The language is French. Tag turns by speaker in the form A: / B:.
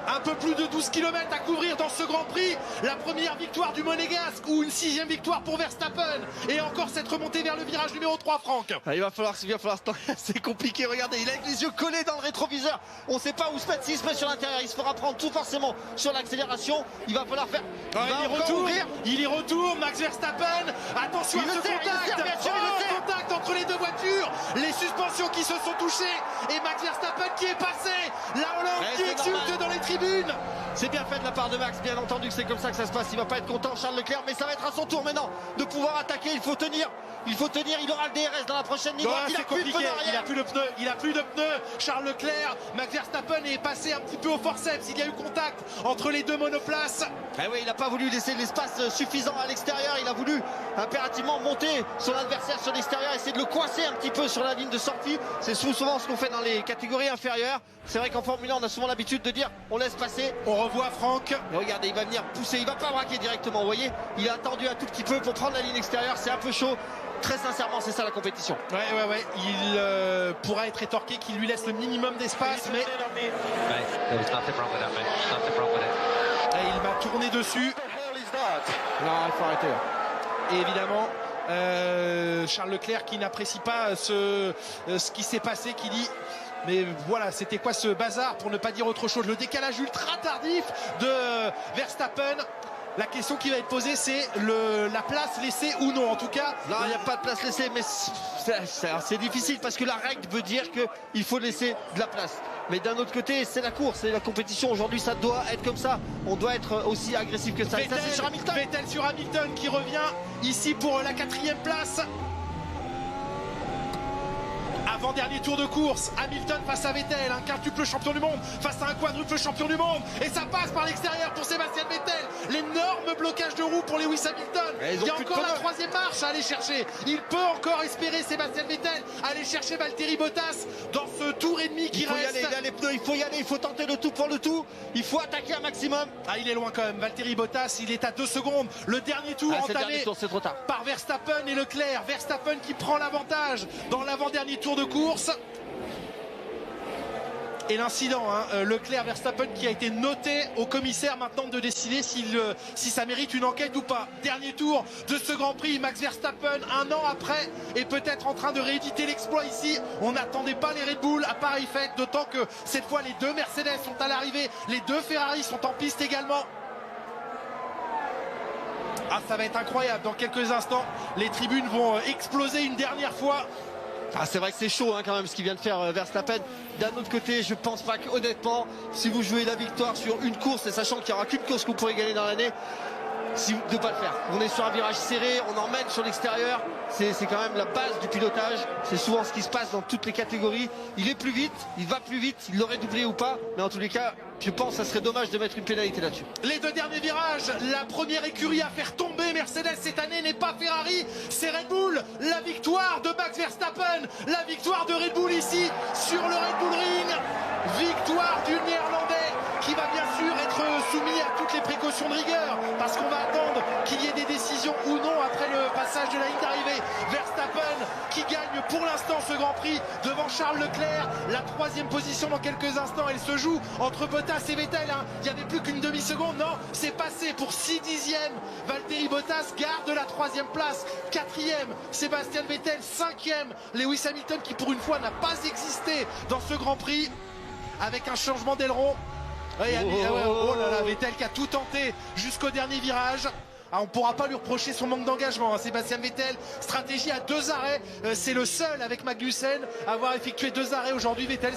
A: Un peu plus de 12 km à couvrir dans ce Grand Prix. La première victoire du Monégasque ou une 6e victoire pour Verstappen. Et encore cette remontée vers le virage numéro 3, Franck.
B: Il va falloir c'est compliqué, regardez, il a les yeux collés dans le rétroviseur. On ne sait pas où se mettre, s'il se met sur l'intérieur, il se fera prendre tout forcément sur l'accélération. Il va falloir faire...
A: Il y retourne, Max Verstappen. Attention à ce contact. Contact entre les deux voitures. Les suspensions qui se sont touchées. Et Max Verstappen qui est passé. La Hollande qui exulte dans les tribunes.
B: C'est bien fait de la part de Max, bien entendu que c'est comme ça que ça se passe. Il va pas être content, Charles Leclerc, mais ça va être à son tour maintenant de pouvoir attaquer. Il faut tenir, il aura le DRS dans la prochaine ligne droite.
A: C'est compliqué, il a plus de pneus, Charles Leclerc. Max Verstappen est passé un petit peu au forceps. Il y a eu contact entre les deux monoplaces.
B: Eh oui, il n'a pas voulu laisser l'espace suffisant à l'extérieur. Il a voulu impérativement monter son adversaire sur l'extérieur, essayer de le coincer un petit peu sur la ligne de sortie. C'est souvent ce qu'on fait dans les catégories inférieures. C'est vrai qu'en Formule 1, on a souvent l'habitude de dire on laisse passer.
A: On revoit Franck.
B: Et regardez, il va venir pousser, il va pas braquer directement, vous voyez. Il a attendu un tout petit peu pour prendre la ligne extérieure, c'est un peu chaud. Très sincèrement, c'est ça la compétition.
A: Ouais. Il pourra être rétorqué qu'il lui laisse le minimum d'espace, mais... Et il m'a tourné dessus.
B: Non, il faut arrêter.
A: Et évidemment, Charles Leclerc qui n'apprécie pas ce qui s'est passé, qui dit... Mais voilà, c'était quoi ce bazar, pour ne pas dire autre chose. Le décalage ultra tardif de Verstappen. La question qui va être posée, c'est la place laissée ou non. En tout cas,
B: non, il n'y a pas de place laissée, mais c'est difficile parce que la règle veut dire qu'il faut laisser de la place. Mais d'un autre côté, c'est la course, c'est la compétition. Aujourd'hui, ça doit être comme ça. On doit être aussi agressif que ça.
A: Vettel sur Hamilton qui revient ici pour la 4e place. Avant-dernier tour de course, Hamilton face à Vettel, un quintuple champion du monde face à un quadruple champion du monde, et ça passe par l'extérieur pour Sébastien Vettel. L'énorme blocage de roue pour Lewis Hamilton. Il y a encore la 3e marche à aller chercher. Il peut encore espérer, Sébastien Vettel, aller chercher Valtteri Bottas dans ce tour et demi qui reste.
B: Il a les pneus, il faut y aller, il faut tenter le tout pour le tout. Il faut attaquer un maximum.
A: Il est loin quand même, Valtteri Bottas, il est à 2 secondes. Le dernier tour entamé
B: c'est trop tard.
A: par Verstappen et Leclerc. Verstappen qui prend l'avantage dans l'avant-dernier tour de course. Et l'incident, Leclerc-Verstappen qui a été noté au commissaire maintenant de décider si ça mérite une enquête ou pas. Dernier tour de ce Grand Prix, Max Verstappen, un an après, est peut-être en train de rééditer l'exploit ici. On n'attendait pas les Red Bull à pareille fête, d'autant que cette fois les 2 Mercedes sont à l'arrivée, les 2 Ferrari sont en piste également. Ça va être incroyable, dans quelques instants, les tribunes vont exploser une dernière fois.
B: C'est vrai que c'est chaud quand même ce qu'il vient de faire Verstappen. D'un autre côté, je pense pas qu'honnêtement, si vous jouez la victoire sur une course, et sachant qu'il n'y aura qu'une course que vous pourrez gagner dans l'année, de ne pas le faire. On est sur un virage serré, on emmène sur l'extérieur, c'est quand même la base du pilotage. C'est souvent ce qui se passe dans toutes les catégories. Il est plus vite, il va plus vite, il l'aurait doublé ou pas, mais en tous les cas, je pense que ça serait dommage de mettre une pénalité là-dessus.
A: Les 2 derniers virages, la première écurie à faire tomber Mercedes cette année n'est pas Ferrari, c'est Red Bull. La victoire de Max Verstappen, la victoire de Red Bull ici sur le Red Bull Ring. Victoire du Néerlandais qui va bien sûr être soumis à toutes les précautions de rigueur parce qu'on va attendre qu'il y ait des décisions ou non après le passage de la ligne d'arrivée. Verstappen qui gagne pour l'instant ce Grand Prix devant Charles Leclerc. La 3e position dans quelques instants, elle se joue entre Bottas et Vettel. Il n'y avait plus qu'une demi-seconde, non, c'est passé pour 6 dixièmes. Valtteri Bottas garde la 3e place. 4e, Sébastien Vettel. 5e, Lewis Hamilton qui pour une fois n'a pas existé dans ce Grand Prix avec un changement d'aileron. Oh là là, Vettel qui a tout tenté jusqu'au dernier virage. On ne pourra pas lui reprocher son manque d'engagement. Sébastien Vettel, stratégie à 2 arrêts. C'est le seul avec Magnussen à avoir effectué 2 arrêts aujourd'hui. Vettel,